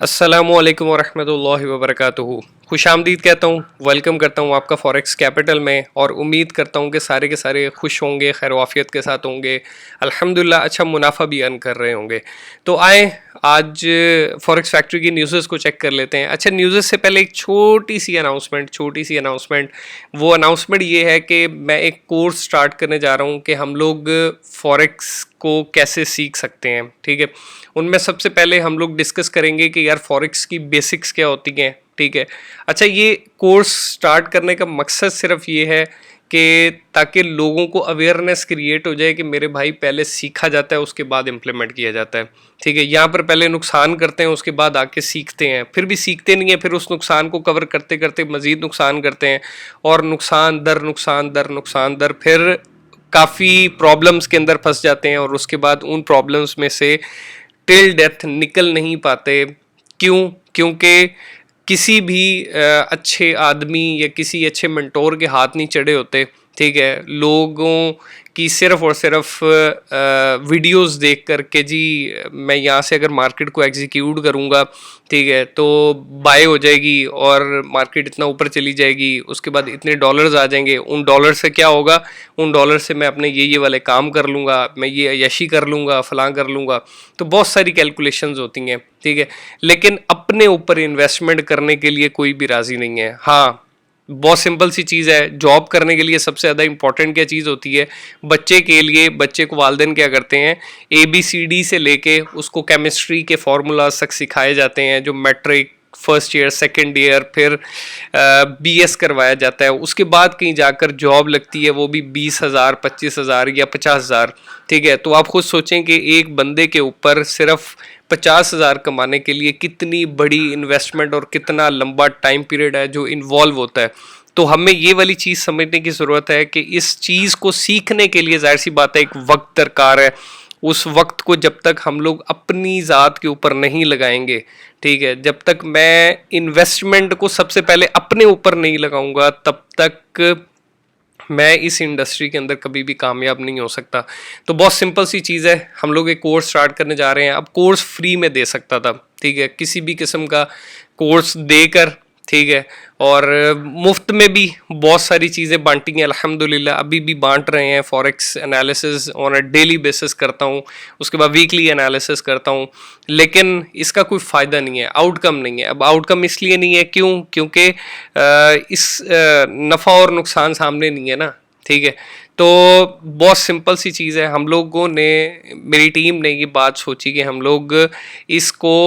अस्सलामुअलैकुम वरहमतुल्लाहि वबरकातुहू। खुशामदीद कहता हूँ, वेलकम करता हूँ आपका फॉरेक्स कैपिटल में और उम्मीद करता हूँ कि सारे के सारे खुश होंगे, खैर वाफियत के साथ होंगे, अल्हम्दुलिल्लाह अच्छा मुनाफा भी अर्न कर रहे होंगे। तो आए आज फॉरेक्स फैक्ट्री की न्यूज़ को चेक कर लेते हैं। अच्छा, न्यूज़ से पहले एक छोटी सी अनाउंसमेंट। वो अनाउंसमेंट ये है कि मैं एक कोर्स स्टार्ट करने जा रहा हूँ कि हम लोग फॉरेक्स को कैसे सीख सकते हैं। ठीक है, उनमें सबसे पहले हम लोग डिस्कस करेंगे कि यार फॉरेक्स की बेसिक्स क्या होती हैं। ठीक है, अच्छा ये कोर्स स्टार्ट करने का मकसद सिर्फ ये है कि ताकि लोगों को अवेयरनेस क्रिएट हो जाए कि मेरे भाई पहले सीखा जाता है उसके बाद इम्प्लीमेंट किया जाता है। ठीक है, यहाँ पर पहले नुकसान करते हैं उसके बाद आके सीखते हैं, फिर भी सीखते नहीं है, फिर उस नुकसान को कवर करते करते मजीद नुकसान करते हैं और नुकसान दर फिर काफ़ी प्रॉब्लम्स के अंदर फंस जाते हैं और उसके बाद उन प्रॉब्लम्स में से टिल डेथ निकल नहीं पाते। क्यों? क्योंकि किसी भी अच्छे आदमी या किसी अच्छे मेंटोर के हाथ नहीं चढ़े होते। ठीक है, लोगों की सिर्फ और सिर्फ वीडियोस देख कर के जी मैं यहाँ से अगर मार्केट को एग्जीक्यूट करूँगा, ठीक है, तो बाय हो जाएगी और मार्केट इतना ऊपर चली जाएगी, उसके बाद इतने डॉलर्स आ जाएंगे, उन डॉलर से क्या होगा, उन डॉलर से मैं अपने ये वाले काम कर लूँगा, मैं ये यशी कर लूँगा, फलां कर लूँगा। तो बहुत सारी कैलकुलेशंस होती हैं। ठीक है, लेकिन अपने ऊपर इन्वेस्टमेंट करने के लिए कोई भी राज़ी नहीं है। हाँ, बहुत सिंपल सी चीज़ है, जॉब करने के लिए सबसे ज़्यादा इंपॉर्टेंट क्या चीज़ होती है? बच्चे के लिए बच्चे को वालिदैन क्या करते हैं, ABCD से लेके उसको केमिस्ट्री के फार्मूलाज तक सिखाए जाते हैं, जो matric first year second year फिर BS करवाया जाता है। उसके बाद कहीं जाकर जॉब लगती है, वो भी 20,000 25,000 या 50,000। ठीक है, तो आप खुद सोचें कि एक बंदे के ऊपर सिर्फ 50,000 कमाने के लिए कितनी बड़ी इन्वेस्टमेंट और कितना लंबा टाइम पीरियड है जो इन्वॉल्व होता है। तो हमें ये वाली चीज़ समझने की ज़रूरत है कि इस चीज़ को सीखने के लिए जाहिर सी बात है एक वक्त दरकार है। उस वक्त को जब तक हम लोग अपनी ज़ात के ऊपर नहीं लगाएंगे, ठीक है, जब तक मैं इन्वेस्टमेंट को सबसे पहले अपने ऊपर नहीं लगाऊंगा, तब तक मैं इस इंडस्ट्री के अंदर कभी भी कामयाब नहीं हो सकता। तो बहुत सिंपल सी चीज़ है, हम लोग एक कोर्स स्टार्ट करने जा रहे हैं। अब कोर्स फ्री में दे सकता था, ठीक है, किसी भी किस्म का कोर्स देकर, ठीक है, और मुफ्त में भी बहुत सारी चीज़ें बांटी हैं अल्हम्दुलिल्लाह, अभी भी बांट रहे हैं। Forex analysis on a daily basis करता हूँ, उसके बाद वीकली एनालिसिस करता हूँ, लेकिन इसका कोई फ़ायदा नहीं है, आउटकम नहीं है। अब आउटकम इसलिए नहीं है, क्यों? क्योंकि इस नफ़ा और नुकसान सामने नहीं है ना। ठीक है, तो बहुत सिंपल सी चीज़ है, हम लोगों ने, मेरी टीम ने ये बात सोची कि हम लोग इसको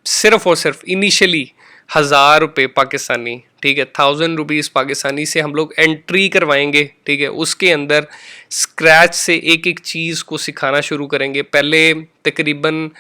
सिर्फ और सिर्फ इनिशियली 1,000 रुपये पाकिस्तानी, ठीक है, 1,000 रुपीज़ पाकिस्तानी से हम लोग एंट्री करवाएंगे। ठीक है, उसके अंदर स्क्रैच से एक एक चीज़ को सिखाना शुरू करेंगे। पहले तकरीबन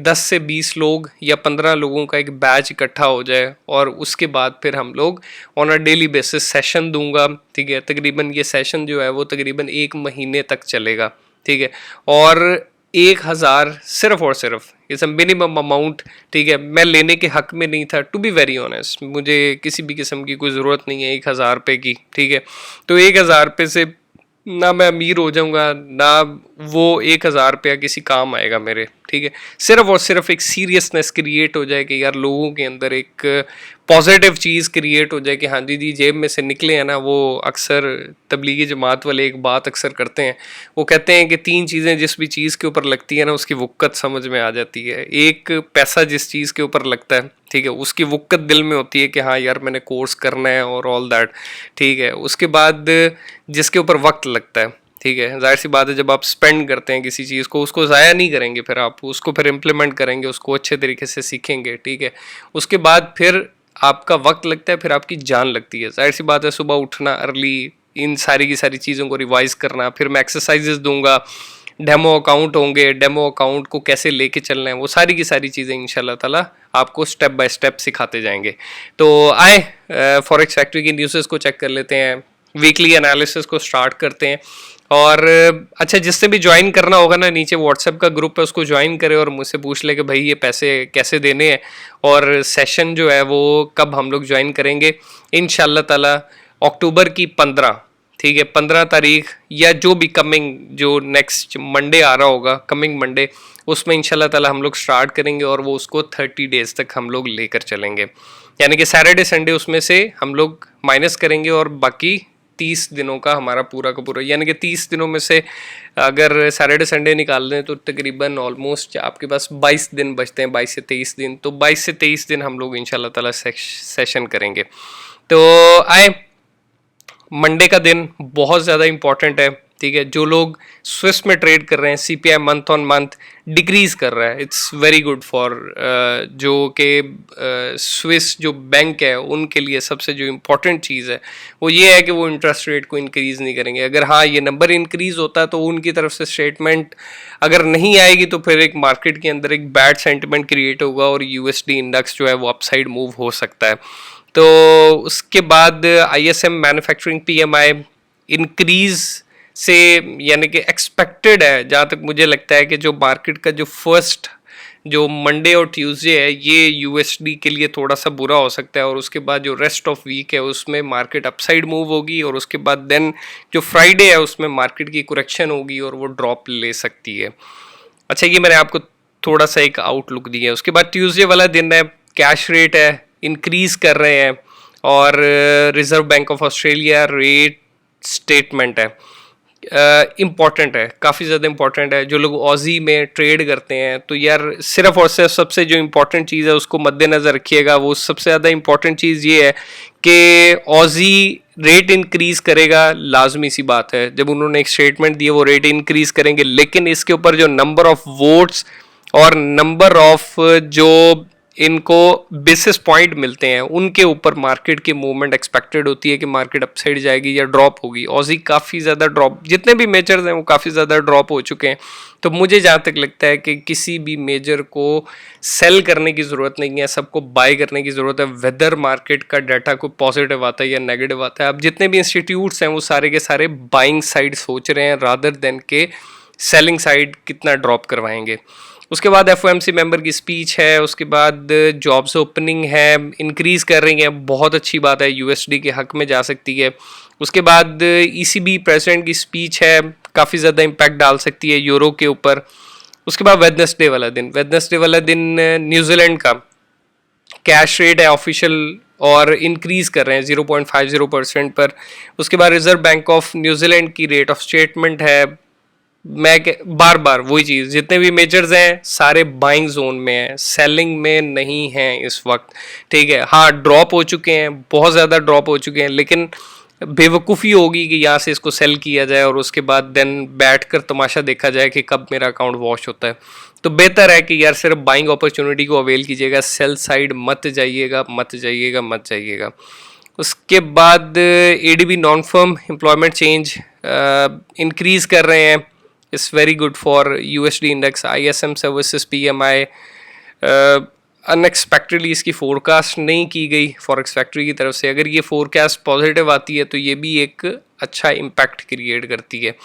10 से 20 लोग या 15 लोगों का एक बैच इकट्ठा हो जाए और उसके बाद फिर हम लोग on a daily basis session दूंगा। ठीक है, तकरीबन ये सेशन जो है वो तकरीबन 1 महीने तक चलेगा। ठीक है, और 1,000 सिर्फ और सिर्फ इट्स अ मिनिमम अमाउंट। ठीक है, मैं लेने के हक में नहीं था, टू बी वेरी ऑनेस्ट, मुझे किसी भी किस्म की कोई ज़रूरत नहीं है 1,000 रुपये की। ठीक है, तो 1,000 रुपये से ना मैं अमीर हो जाऊंगा, ना वो 1,000 रुपया किसी काम आएगा मेरे। ठीक है, सिर्फ और सिर्फ एक सीरियसनेस क्रिएट हो जाए कि यार लोगों के अंदर एक पॉजिटिव चीज़ क्रिएट हो जाए कि हाँ जी जेब में से निकले हैं ना। वो अक्सर तबलीगी जमात वाले एक बात अक्सर करते हैं, वो कहते हैं कि 3 चीज़ें जिस भी चीज़ के ऊपर लगती है ना उसकी वुक्कत समझ में आ जाती है। एक, पैसा जिस चीज़ के ऊपर लगता है, ठीक है, उसकी वुक्कत दिल में होती है कि हाँ यार मैंने कोर्स करना है और ऑल दैट। ठीक है, उसके बाद जिसके ऊपर वक्त लगता है, ठीक है, जाहिर सी बात है जब आप स्पेंड करते हैं किसी चीज़ को, उसको ज़ाया नहीं करेंगे, फिर आप उसको फिर इम्प्लीमेंट करेंगे, उसको अच्छे तरीके से सीखेंगे। ठीक है, उसके बाद फिर आपका वक्त लगता है, फिर आपकी जान लगती है। जाहिर सी बात है सुबह उठना अर्ली, इन सारी की सारी चीज़ों को रिवाइज करना, फिर मैं एक्सरसाइजेस दूंगा, डेमो अकाउंट होंगे, डेमो अकाउंट को कैसे लेके चलना है, वो सारी की सारी चीज़ें इंशाल्लाह ताला आपको स्टेप बाय स्टेप सिखाते जाएंगे। तो आए फॉरेक्स फैक्ट्री की न्यूज़ को चेक कर लेते हैं, वीकली एनालिसिस को स्टार्ट करते हैं। और अच्छा, जिससे भी ज्वाइन करना होगा ना, नीचे व्हाट्सएप का ग्रुप है, उसको ज्वाइन करे और मुझसे पूछ ले कि भाई ये पैसे कैसे देने हैं और सेशन जो है वो कब हम लोग ज्वाइन करेंगे। इंशाल्लाह ताला अक्टूबर की 15, ठीक है, 15 तारीख या जो भी कमिंग जो नेक्स्ट मंडे आ रहा होगा, कमिंग मंडे, उसमें इंशाल्लाह ताला हम लोग स्टार्ट करेंगे और वो उसको 30 डेज तक हम लोग लेकर चलेंगे। यानी कि सैटरडे संडे उसमें से हम लोग माइनस करेंगे और बाकी 30 दिनों का हमारा पूरा का पूरा, यानी कि 30 दिनों में से अगर सैटरडे संडे निकाल दें तो तकरीबन ऑलमोस्ट आपके पास 22 दिन बचते हैं, 22 से 23 दिन। तो 22 से 23 दिन हम लोग इंशाल्लाह ताला सेशन करेंगे। तो आए, मंडे का दिन बहुत ज़्यादा इंपॉर्टेंट है, ठीक है। जो लोग स्विस में ट्रेड कर रहे हैं, CPI month on month decrease कर रहा है, इट्स वेरी गुड फॉर जो कि स्विस जो बैंक है उनके लिए सबसे जो इम्पोर्टेंट चीज़ है वो ये है कि वो इंटरेस्ट रेट को इंक्रीज़ नहीं करेंगे। अगर हाँ ये नंबर इंक्रीज़ होता है तो उनकी तरफ से स्टेटमेंट अगर नहीं आएगी तो फिर एक मार्केट के अंदर एक बैड सेंटिमेंट क्रिएट होगा और यूएसडी इंडेक्स जो है वो अपसाइड मूव हो सकता है। तो उसके बाद आईएसएम मैन्युफैक्चरिंग पीएमआई इंक्रीज से, यानी कि एक्सपेक्टेड है, जहाँ तक मुझे लगता है कि जो मार्केट का जो फर्स्ट जो मंडे और ट्यूसडे है ये यूएसडी के लिए थोड़ा सा बुरा हो सकता है और उसके बाद जो रेस्ट ऑफ वीक है उसमें मार्केट अपसाइड मूव होगी और उसके बाद देन जो फ्राइडे है उसमें मार्केट की करेक्शन होगी और वो ड्रॉप ले सकती है। अच्छा, ये मैंने आपको थोड़ा सा एक आउटलुक दिया है। उसके बाद ट्यूसडे वाला दिन है, कैश रेट है इंक्रीज कर रहे हैं और reserve bank of Australia rate statement है, इम्पॉर्टेंट है, काफ़ी ज़्यादा इम्पॉर्टेंट है। जो लोग ऑजी में ट्रेड करते हैं तो यार सिर्फ और सिर्फ सबसे जो इम्पोर्टेंट चीज़ है उसको मद्देनज़र रखिएगा। वो सबसे ज़्यादा इम्पॉर्टेंट चीज़ ये है कि ऑजी रेट इंक्रीज़ करेगा, लाजमी सी बात है। जब उन्होंने एक स्टेटमेंट दिया वो रेट इंक्रीज़ करेंगे, लेकिन इसके ऊपर जो नंबर ऑफ वोट्स और नंबर ऑफ जो इनको बेसिस पॉइंट मिलते हैं उनके ऊपर मार्केट की मूवमेंट एक्सपेक्टेड होती है कि मार्केट अपसाइड जाएगी या ड्रॉप होगी। ऑजी काफ़ी ज़्यादा ड्रॉप, जितने भी मेजर्स हैं वो काफ़ी ज़्यादा ड्रॉप हो चुके हैं। तो मुझे जहाँ तक लगता है कि किसी भी मेजर को सेल करने की ज़रूरत नहीं है, सबको बाय करने की ज़रूरत है। वेदर मार्केट का डाटा कोई पॉजिटिव आता है या नेगेटिव आता है, अब जितने भी इंस्टीट्यूट्स हैं वो सारे के सारे बाइंग साइड सोच रहे हैं रादर देन के सेलिंग साइड कितना ड्रॉप करवाएंगे। उसके बाद एफओएमसी मेंबर की स्पीच है, उसके बाद जॉब्स ओपनिंग है, इंक्रीज़ कर रही है, बहुत अच्छी बात है, यूएसडी के हक में जा सकती है। उसके बाद ईसीबी प्रेसिडेंट की स्पीच है, काफ़ी ज़्यादा इम्पैक्ट डाल सकती है यूरो के ऊपर। उसके बाद वेडनेसडे वाला दिन न्यूजीलैंड का कैश रेट है ऑफिशियल और इंक्रीज़ कर रहे हैं 0.50% पर। उसके बाद रिजर्व बैंक ऑफ न्यूजीलैंड की रेट ऑफ स्टेटमेंट है। मैं बार बार वही चीज़, जितने भी मेजर्स हैं सारे बाइंग जोन में हैं, सेलिंग में नहीं हैं इस वक्त, ठीक है। हाँ ड्रॉप हो चुके हैं, बहुत ज़्यादा ड्रॉप हो चुके हैं, लेकिन बेवकूफ़ी होगी कि यहाँ से इसको सेल किया जाए और उसके बाद देन बैठकर तमाशा देखा जाए कि कब मेरा अकाउंट वॉश होता है। तो बेहतर है कि यार सिर्फ बाइंग अपॉर्चुनिटी को अवेल कीजिएगा, सेल साइड मत जाइएगा। उसके बाद ADB non firm employment change increase कर रहे हैं, it's very good for USD index. ISM services PMI unexpectedly इसकी फोरकास्ट नहीं की गई फॉरेक्स फैक्ट्री की तरफ से, अगर ये फोरकास्ट पॉजिटिव आती है तो ये भी एक अच्छा इम्पैक्ट क्रिएट करती है।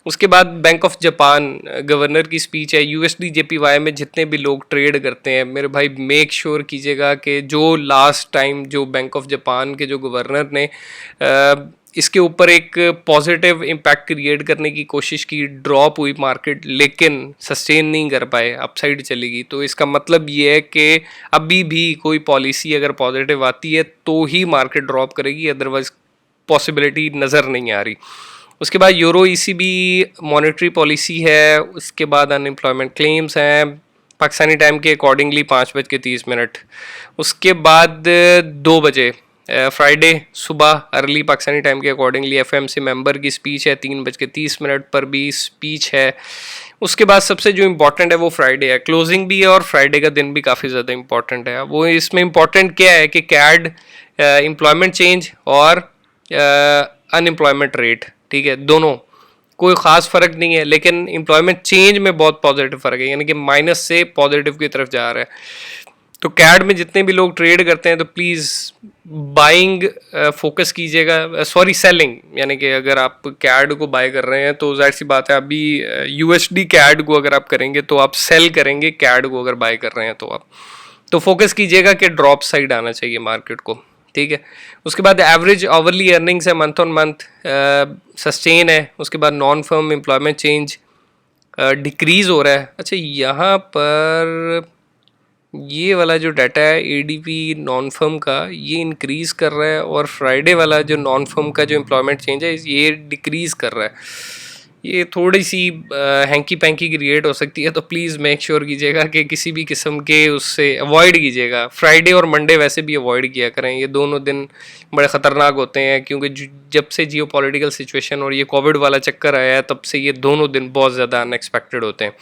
उसके बाद बैंक ऑफ जापान गवर्नर की स्पीच है। यूएसडी जेपीवाई में जितने भी लोग ट्रेड करते हैं मेरे भाई मेक श्योर कीजिएगा कि जो लास्ट टाइम जो बैंक ऑफ जापान के जो गवर्नर ने इसके ऊपर एक पॉजिटिव इम्पैक्ट क्रिएट करने की कोशिश की, ड्रॉप हुई मार्केट लेकिन सस्टेन नहीं कर पाए, अपसाइड चलेगी। तो इसका मतलब ये है कि अभी भी कोई पॉलिसी अगर पॉजिटिव आती है तो ही मार्केट ड्रॉप करेगी, अदरवाइज पॉसिबिलिटी नज़र नहीं आ रही। उसके बाद यूरो ईसीबी मॉनेटरी पॉलिसी है। उसके बाद अनएम्प्लॉयमेंट क्लेम्स हैं पाकिस्तानी टाइम के अकॉर्डिंगली 5:30। उसके बाद 2 बजे फ्राइडे सुबह अर्ली पाकिस्तानी टाइम के अकॉर्डिंगली एफएमसी मेंबर की स्पीच है, 3:30 पर भी स्पीच है। उसके बाद सबसे जो इम्पोर्टेंट है वो फ्राइडे है, क्लोजिंग भी है और फ्राइडे का दिन भी काफ़ी ज़्यादा इम्पोर्टेंट है। वो इसमें इम्पोर्टेंट क्या है कि कैड एम्प्लॉयमेंट चेंज और अनएम्प्लॉयमेंट रेट, ठीक है, दोनों कोई ख़ास फ़र्क नहीं है, लेकिन एम्प्लॉयमेंट चेंज में बहुत पॉजिटिव फ़र्क है, यानी कि माइनस से पॉजिटिव की तरफ जा रहा है। तो कैड में जितने भी लोग ट्रेड करते हैं तो प्लीज़ बाइंग फोकस कीजिएगा, सॉरी सेलिंग, यानी कि अगर आप कैड को बाय कर रहे हैं तो जाहिर सी बात है अभी यूएसडी कैड को अगर आप करेंगे तो आप सेल करेंगे, कैड को अगर बाय कर रहे हैं तो आप तो फोकस कीजिएगा कि ड्रॉप साइड आना चाहिए मार्केट को। ठीक है। उसके बाद एवरेज आवरली अर्निंग्स है मंथ ऑन मंथ सस्टेन है। उसके बाद non firm employment change decrease हो रहा है। अच्छा, यहाँ पर ये वाला जो डाटा है एडीपी नॉन फर्म का, ये इंक्रीज़ कर रहा है, और फ्राइडे वाला जो नॉन फर्म का जो एम्प्लॉयमेंट चेंज है ये डिक्रीज़ कर रहा है। ये थोड़ी सी हैंकी पैंकी क्रिएट हो सकती है, तो प्लीज़ मेक श्योर कीजिएगा कि किसी भी किस्म के उससे अवॉइड कीजिएगा। फ्राइडे और मंडे वैसे भी अवॉइड किया करें, ये दोनों दिन बड़े ख़तरनाक होते हैं, क्योंकि जब से जियो पॉलिटिकल सिचुएशन और ये कोविड वाला चक्कर आया है तब से ये दोनों दिन बहुत ज़्यादा अनएक्सपेक्टेड होते हैं।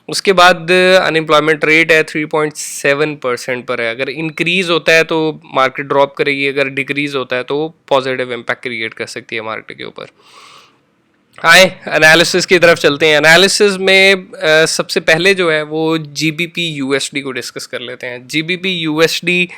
उसके बाद अनएम्प्लॉयमेंट रेट है 3.7% पर है। अगर इंक्रीज़ होता है तो मार्केट ड्रॉप करेगी, अगर डिक्रीज़ होता है तो पॉजिटिव इम्पैक्ट क्रिएट कर सकती है मार्केट के ऊपर। आए एनालिसिस की तरफ चलते हैं। एनालिसिस में सबसे पहले जो है वो जीबीपी यूएसडी को डिस्कस कर लेते हैं। GBP USD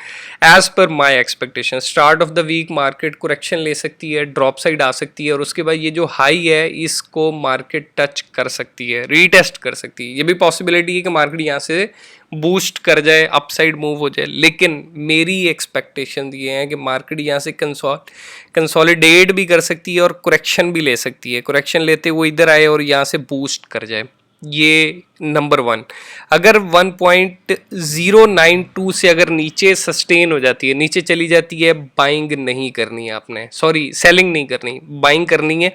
as per my expectation start of the week market correction ले सकती है, ड्रॉप साइड आ सकती है, और उसके बाद ये जो हाई है इसको मार्केट टच कर सकती है, रीटेस्ट कर सकती है। ये भी पॉसिबिलिटी है कि मार्केट यहाँ से बूस्ट कर जाए, अपसाइड मूव हो जाए, लेकिन मेरी एक्सपेक्टेशन ये है कि मार्केट यहाँ से कंसोलिडेट भी कर सकती है और करेक्शन भी ले सकती है। करेक्शन लेते हुए इधर आए और यहाँ से बूस्ट कर जाए, ये नंबर वन। अगर 1.092 से अगर नीचे सस्टेन हो जाती है, नीचे चली जाती है, बाइंग नहीं करनी है आपने, सॉरी सेलिंग नहीं करनी, बाइंग करनी है।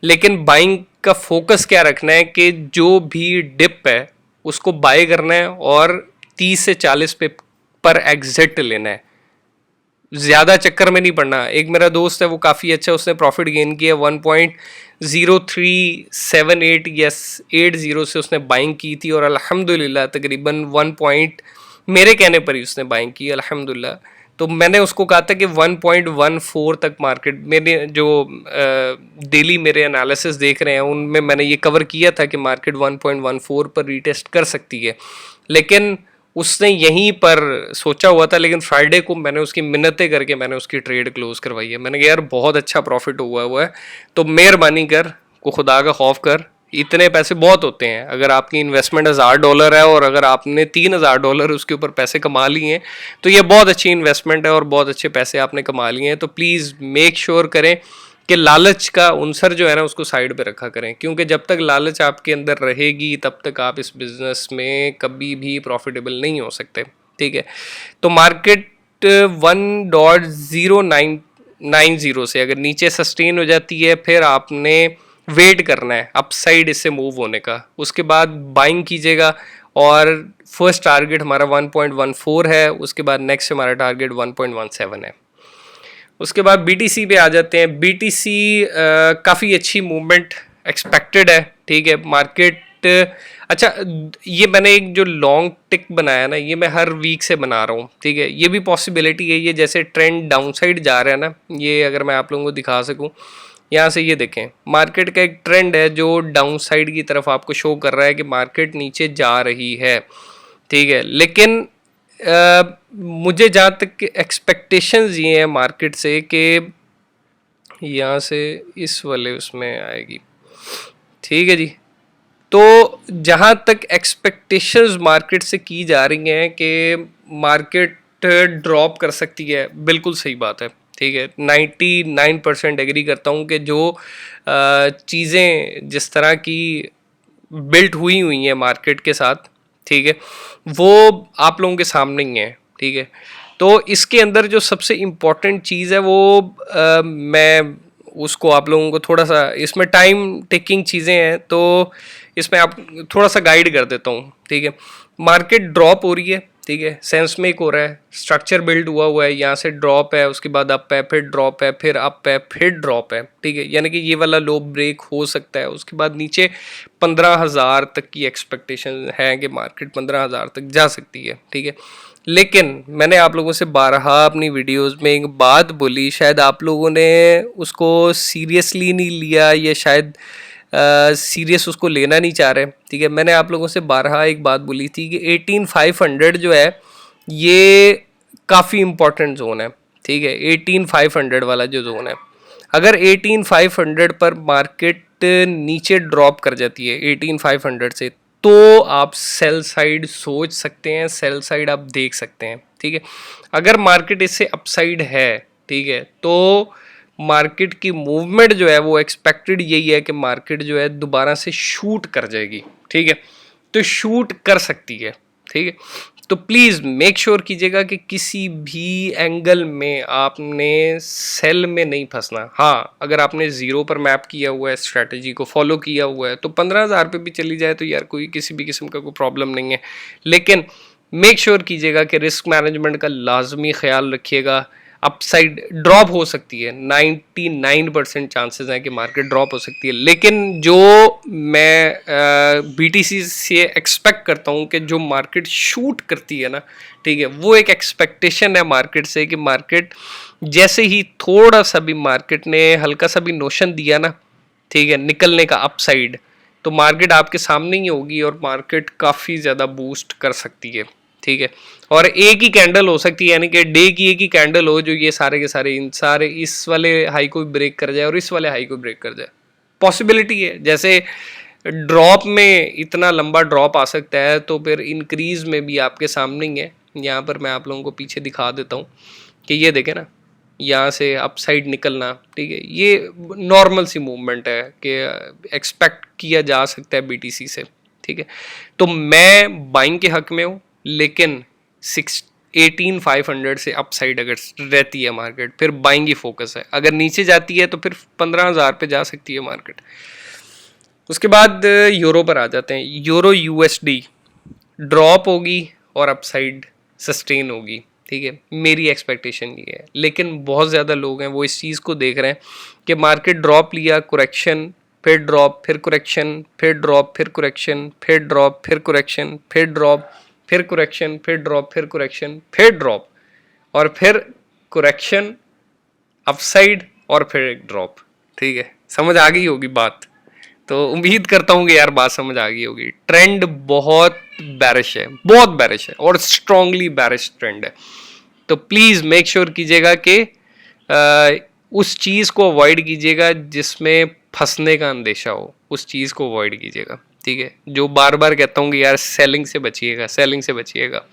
लेकिन बाइंग का फोकस क्या रखना है कि जो भी डिप है उसको बाय करना है और 30 से 40 पे पर एग्जिट लेना है, ज़्यादा चक्कर में नहीं पड़ना। एक मेरा दोस्त है वो काफ़ी अच्छा, उसने प्रॉफिट गेन किया 1.0378 या 80 से उसने बाइंग की थी, और अल्हम्दुलिल्लाह तकरीबन 1 मेरे कहने पर ही उसने बाइंग की अल्हम्दुलिल्लाह। तो मैंने उसको कहा था कि 1.14 तक मार्केट, मैंने जो डेली मेरे एनालिसिस देख रहे हैं उनमें मैंने ये कवर किया था कि मार्केट 1.14 पर रीटेस्ट कर सकती है, लेकिन उसने यहीं पर सोचा हुआ था। लेकिन फ्राइडे को मैंने उसकी मिन्नतें करके मैंने उसकी ट्रेड क्लोज करवाई है। मैंने कहा यार बहुत अच्छा प्रॉफिट हुआ है, तो मेहरबानी कर, को खुदा का खौफ कर, इतने पैसे बहुत होते हैं। अगर आपकी इन्वेस्टमेंट $1000 है और अगर आपने $3000 उसके ऊपर पैसे कमा लिए हैं तो ये बहुत अच्छी इन्वेस्टमेंट है और बहुत अच्छे पैसे आपने कमा लिए हैं। तो प्लीज़ मेक श्योर करें कि लालच का उनसर जो है ना उसको साइड पे रखा करें, क्योंकि जब तक लालच आपके अंदर रहेगी तब तक आप इस बिज़नेस में कभी भी प्रॉफिटेबल नहीं हो सकते। ठीक है, तो मार्केट 1.0990 से अगर नीचे सस्टेन हो जाती है, फिर आपने वेट करना है अपसाइड इससे मूव होने का, उसके बाद बाइंग कीजिएगा। और फर्स्ट टारगेट हमारा 1.14 है, उसके बाद नेक्स्ट हमारा टारगेट 1.17 है। उसके बाद बीटीसी पे आ जाते हैं। बीटीसी काफ़ी अच्छी मूवमेंट एक्सपेक्टेड है। ठीक है, मार्केट अच्छा, ये मैंने एक जो लॉन्ग टिक बनाया ना, ये मैं हर वीक से बना रहा हूँ। ठीक है, ये भी पॉसिबिलिटी है, ये जैसे ट्रेंड डाउनसाइड जा रहा है ना, ये अगर मैं आप लोगों को दिखा सकूँ, यहाँ से ये देखें, मार्केट का एक ट्रेंड है जो डाउनसाइड की तरफ आपको शो कर रहा है कि मार्केट नीचे जा रही है। ठीक है, लेकिन मुझे जहाँ तक एक्सपेक्टेशंस ये हैं मार्केट से कि यहाँ से इस वाले उसमें आएगी। ठीक है जी, तो जहाँ तक एक्सपेक्टेशंस मार्केट से की जा रही हैं कि मार्केट ड्रॉप कर सकती है, बिल्कुल सही बात है। ठीक है, 99% एग्री करता हूँ कि जो चीज़ें जिस तरह की बिल्ट हुई हैं मार्केट के साथ, ठीक है, वो आप लोगों के सामने ही है। ठीक है, तो इसके अंदर जो सबसे इम्पॉर्टेंट चीज़ है वो मैं उसको आप लोगों को थोड़ा सा, इसमें टाइम टेकिंग चीज़ें हैं तो इसमें आप थोड़ा सा गाइड कर देता हूँ। ठीक है, मार्केट ड्रॉप हो रही है, ठीक है, सेंस मेक हो रहा है, स्ट्रक्चर बिल्ड हुआ है, यहाँ से ड्रॉप है, उसके बाद अप है, फिर ड्रॉप है, फिर अप है, फिर ड्रॉप है। ठीक है, यानी कि ये वाला लो ब्रेक हो सकता है, उसके बाद नीचे 15,000 तक की एक्सपेक्टेशन है कि मार्केट 15,000 तक जा सकती है। ठीक है, लेकिन मैंने आप लोगों से बारहा अपनी वीडियोस में एक बात बोली, शायद आप लोगों ने उसको सीरियसली नहीं लिया या शायद सीरियस उसको लेना नहीं चाह रहे। ठीक है, मैंने आप लोगों से बारहा एक बात बोली थी कि 18,500 जो है ये काफ़ी इम्पोर्टेंट जोन है। ठीक है, 18,500 वाला जो जोन है, अगर 18,500 पर मार्केट नीचे ड्रॉप कर जाती है 18,500 से, तो आप सेल साइड सोच सकते हैं, सेल साइड आप देख सकते हैं, ठीक है। अगर मार्केट इससे अपसाइड है, ठीक है, तो मार्केट की मूवमेंट जो है वो एक्सपेक्टेड यही है कि मार्केट जो है दोबारा से शूट कर जाएगी, ठीक है। तो शूट कर सकती है, ठीक है। तो प्लीज़ मेक श्योर कीजिएगा कि किसी भी एंगल में आपने सेल में नहीं फंसना। हाँ, अगर आपने ज़ीरो पर मैप किया हुआ है, स्ट्रैटेजी को फॉलो किया हुआ है, तो 15,000 पे भी चली जाए तो यार कोई किसी भी किस्म का कोई प्रॉब्लम नहीं है। लेकिन मेक श्योर कीजिएगा कि रिस्क मैनेजमेंट का लाजमी ख्याल रखिएगा। अपसाइड ड्रॉप हो सकती है, 99% चांसेस हैं कि मार्केट ड्रॉप हो सकती है, लेकिन जो मैं बीटीसी से एक्सपेक्ट करता हूँ कि जो मार्केट शूट करती है ना, ठीक है, वो एक एक्सपेक्टेशन है मार्केट से कि मार्केट जैसे ही थोड़ा सा भी मार्केट ने हल्का सा भी नोशन दिया ना, ठीक है, निकलने का अपसाइड, तो मार्केट आपके सामने ही होगी और मार्केट काफ़ी ज़्यादा बूस्ट कर सकती है, ठीक है। और एक ही कैंडल हो सकती है, यानी कि डे की एक ही कैंडल हो जो ये सारे के सारे इन सारे इस वाले हाई को ब्रेक कर जाए और इस वाले हाई को ब्रेक कर जाए। पॉसिबिलिटी है, जैसे ड्रॉप में इतना लंबा ड्रॉप आ सकता है, तो फिर इंक्रीज में भी आपके सामने ही है। यहाँ पर मैं आप लोगों को पीछे दिखा देता हूँ कि ये देखें ना, यहाँ से अपसाइड निकलना, ठीक है, ये नॉर्मल सी मूवमेंट है कि एक्सपेक्ट किया जा सकता है बीटीसी से, ठीक है। तो मैं बाइंग के हक में हूँ, लेकिन 18,500 से अपसाइड अगर रहती है मार्केट, फिर बाइंग ही फोकस है। अगर नीचे जाती है तो फिर 15,000 पे जा सकती है मार्केट। उसके बाद यूरो पर आ जाते हैं। यूरो यूएसडी ड्रॉप होगी और अपसाइड सस्टेन होगी, ठीक है, मेरी एक्सपेक्टेशन ये है। लेकिन बहुत ज़्यादा लोग हैं वो इस चीज़ को देख रहे हैं कि मार्केट ड्रॉप लिया, कुरेक्शन, फिर ड्रॉप, फिर कुरेक्शन, फिर ड्रॉप, फिर कुरेक्शन, फिर ड्रॉप, फिर कुरेक्शन, फिर ड्रॉप, फिर कुरेक्शन, फिर ड्रॉप, फिर कुरेक्शन, फिर ड्रॉप, और फिर कुरेक्शन, अपसाइड, और फिर एक ड्रॉप, ठीक है। समझ आ गई होगी बात। तो उम्मीद करता हूँ कि यार बात समझ आ गई होगी। ट्रेंड बहुत बैरिश है, बहुत बैरिश है और स्ट्रांगली बैरिश ट्रेंड है। तो प्लीज़ मेक श्योर कीजिएगा कि उस चीज़ को अवॉइड कीजिएगा जिसमें फंसने का अंदेशा हो, उस चीज़ को अवॉइड कीजिएगा, ठीक है। जो बार बार कहता हूँ कि यार सेलिंग से बचिएगा, सेलिंग से बचिएगा।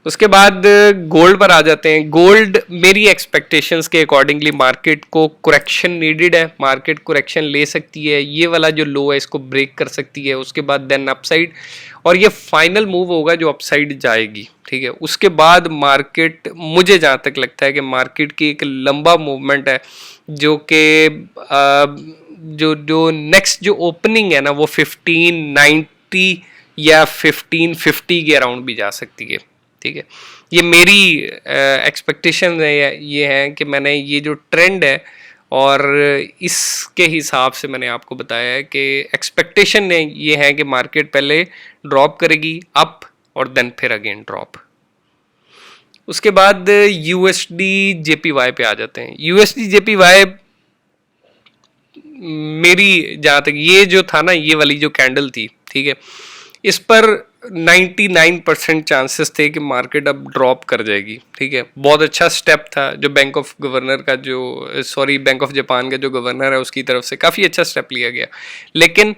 उसके बाद गोल्ड पर आ जाते हैं। गोल्ड मेरी एक्सपेक्टेशंस के अकॉर्डिंगली मार्केट को कुरेक्शन नीडेड है, मार्केट कुरेक्शन ले सकती है, ये वाला जो लो है इसको ब्रेक कर सकती है, उसके बाद देन अपसाइड, और ये फाइनल मूव होगा जो अपसाइड जाएगी, ठीक है। उसके बाद मार्केट, मुझे जहाँ तक लगता है कि मार्केट की एक लंबा मूवमेंट है जो कि जो जो नेक्स्ट जो ओपनिंग है ना वो 1590 या 1550 के अराउंड भी जा सकती है, ठीक है। ये मेरी एक्सपेक्टेशन है, ये है कि मैंने ये जो ट्रेंड है और इसके हिसाब से मैंने आपको बताया है कि एक्सपेक्टेशन है ये है कि मार्केट पहले ड्रॉप करेगी अप और देन फिर अगेन ड्रॉप। उसके बाद यूएसडी जेपीवाई पे आ जाते हैं। यूएसडी जेपीवाई मेरी जहाँ तक, ये जो था ना, ये वाली जो कैंडल थी, ठीक है, इस पर 99% चांसेस थे कि मार्केट अब ड्रॉप कर जाएगी, ठीक है। बहुत अच्छा स्टेप था जो बैंक ऑफ जापान का जो गवर्नर है उसकी तरफ से काफ़ी अच्छा स्टेप लिया गया, लेकिन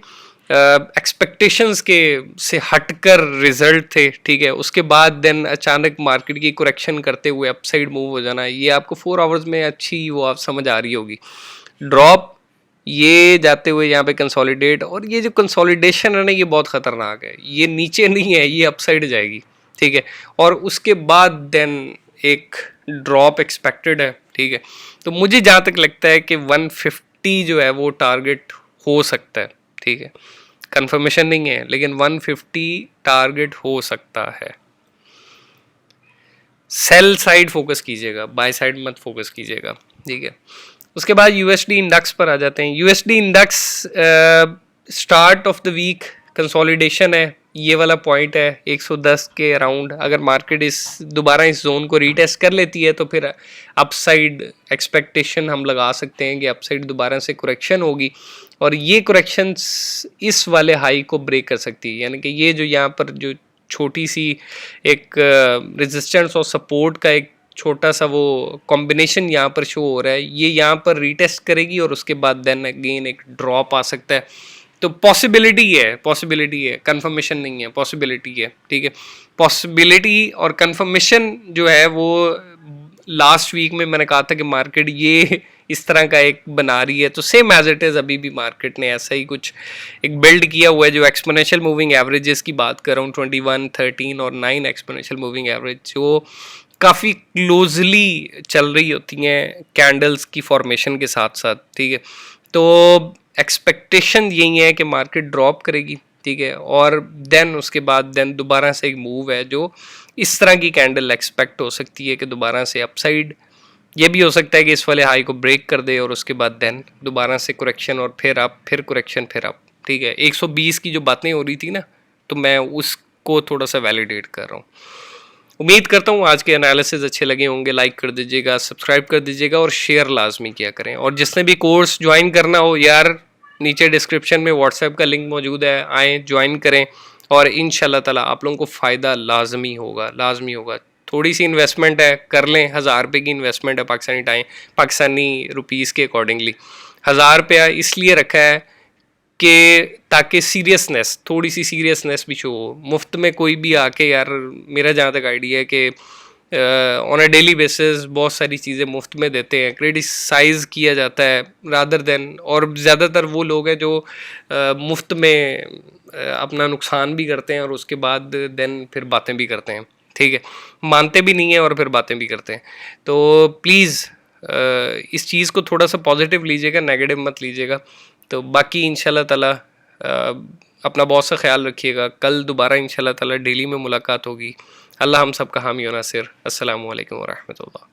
एक्सपेक्टेशंस के से हटकर रिजल्ट थे, ठीक है। उसके बाद देन अचानक मार्केट की करेक्शन करते हुए अपसाइड मूव हो जाना, ये आपको 4 आवर्स में अच्छी वो आप समझ आ रही होगी। ड्रॉप, ये जाते हुए यहाँ पे कंसोलिडेट, और ये जो कंसोलिडेशन है ना ये बहुत ख़तरनाक है, ये नीचे नहीं है, ये अपसाइड जाएगी, ठीक है। और उसके बाद देन एक ड्रॉप एक्सपेक्टेड है, ठीक है। तो मुझे जहाँ तक लगता है कि 150 जो है वो टारगेट हो सकता है, ठीक है। कंफर्मेशन नहीं है लेकिन 150 टारगेट हो सकता है। सेल साइड फोकस कीजिएगा, बाय साइड मत फोकस कीजिएगा, ठीक है। उसके बाद यूएसडी इंडेक्स पर आ जाते हैं। USD index start of the week consolidation है, ये वाला पॉइंट है 110 के अराउंड। अगर मार्केट दोबारा इस जोन को रीटेस्ट कर लेती है तो फिर अपसाइड एक्सपेक्टेशन हम लगा सकते हैं कि अपसाइड दोबारा से करेक्शन होगी, और ये करेक्शन इस वाले हाई को ब्रेक कर सकती है। यानी कि ये जो यहाँ पर जो छोटी सी एक रेजिस्टेंस और सपोर्ट का एक छोटा सा वो कॉम्बिनेशन यहाँ पर शो हो रहा है, ये यहाँ पर रीटेस्ट करेगी और उसके बाद देन अगेन एक ड्रॉप आ सकता है, तो पॉसिबिलिटी है, कंफर्मेशन नहीं है, पॉसिबिलिटी है, ठीक है। पॉसिबिलिटी और कंफर्मेशन जो है वो लास्ट वीक में मैंने कहा था कि मार्केट ये इस तरह का एक बना रही है, तो सेम एज इट इज़ अभी भी मार्केट ने ऐसा ही कुछ एक बिल्ड किया हुआ है। जो एक्सपोनेंशियल मूविंग एवरेजेस की बात कर रहा हूँ, 21, 13 और 9 एक्सपोनेंशियल मूविंग एवरेज, जो काफ़ी क्लोजली चल रही होती हैं कैंडल्स की फॉर्मेशन के साथ साथ, ठीक है। तो एक्सपेक्टेशन यही है कि मार्केट ड्रॉप करेगी, ठीक है, और देन उसके बाद देन दोबारा से एक मूव है जो इस तरह की कैंडल एक्सपेक्ट हो सकती है कि दोबारा से अपसाइड, ये भी हो सकता है कि इस वाले हाई को ब्रेक कर दे और उसके बाद देन दोबारा से करेक्शन और फिर अप, फिर करेक्शन, फिर अप, ठीक है। 120 की जो बातें हो रही थी ना, तो मैं उसको थोड़ा सा वैलिडेट कर रहा हूँ। उम्मीद करता हूँ आज के एनालिसिस अच्छे लगे होंगे। लाइक कर दीजिएगा, सब्सक्राइब कर दीजिएगा और शेयर लाजमी किया करें। और जिसने भी कोर्स ज्वाइन करना हो यार, नीचे डिस्क्रिप्शन में व्हाट्सएप का लिंक मौजूद है, आएँ ज्वाइन करें और इंशाल्लाह ताला आप लोगों को फ़ायदा लाजमी होगा। थोड़ी सी इन्वेस्टमेंट है, कर लें। 1000 रुपये की इन्वेस्टमेंट है पाकिस्तानी रुपीज़ के अकॉर्डिंगली। 1000 रुपया इसलिए रखा है कि ताकि सीरियसनेस, थोड़ी सी सीरियसनेस भी शो हो। मुफ्त में कोई भी आके, यार मेरा जहाँ तक आइडिया है कि ऑन अ डेली बेसिस बहुत सारी चीज़ें मुफ्त में देते हैं, क्रिटिसाइज़ किया जाता है रादर देन, और ज़्यादातर वो लोग हैं जो मुफ्त में अपना नुकसान भी करते हैं और उसके बाद देन फिर बातें भी करते हैं, ठीक है। मानते भी नहीं है और फिर बातें भी करते हैं। तो प्लीज़ इस चीज़ को थोड़ा सा पॉजिटिव लीजिएगा, नेगेटिव मत लीजिएगा। तो बाकी इंशाल्लाह ताला अपना बहुत सा ख्याल रखिएगा। कल दोबारा इंशाल्लाह ताला डेली में मुलाकात होगी। अल्लाह हम सब का हामी व नासिर। अस्सलामु अलैकुम व रहमतुल्लाह।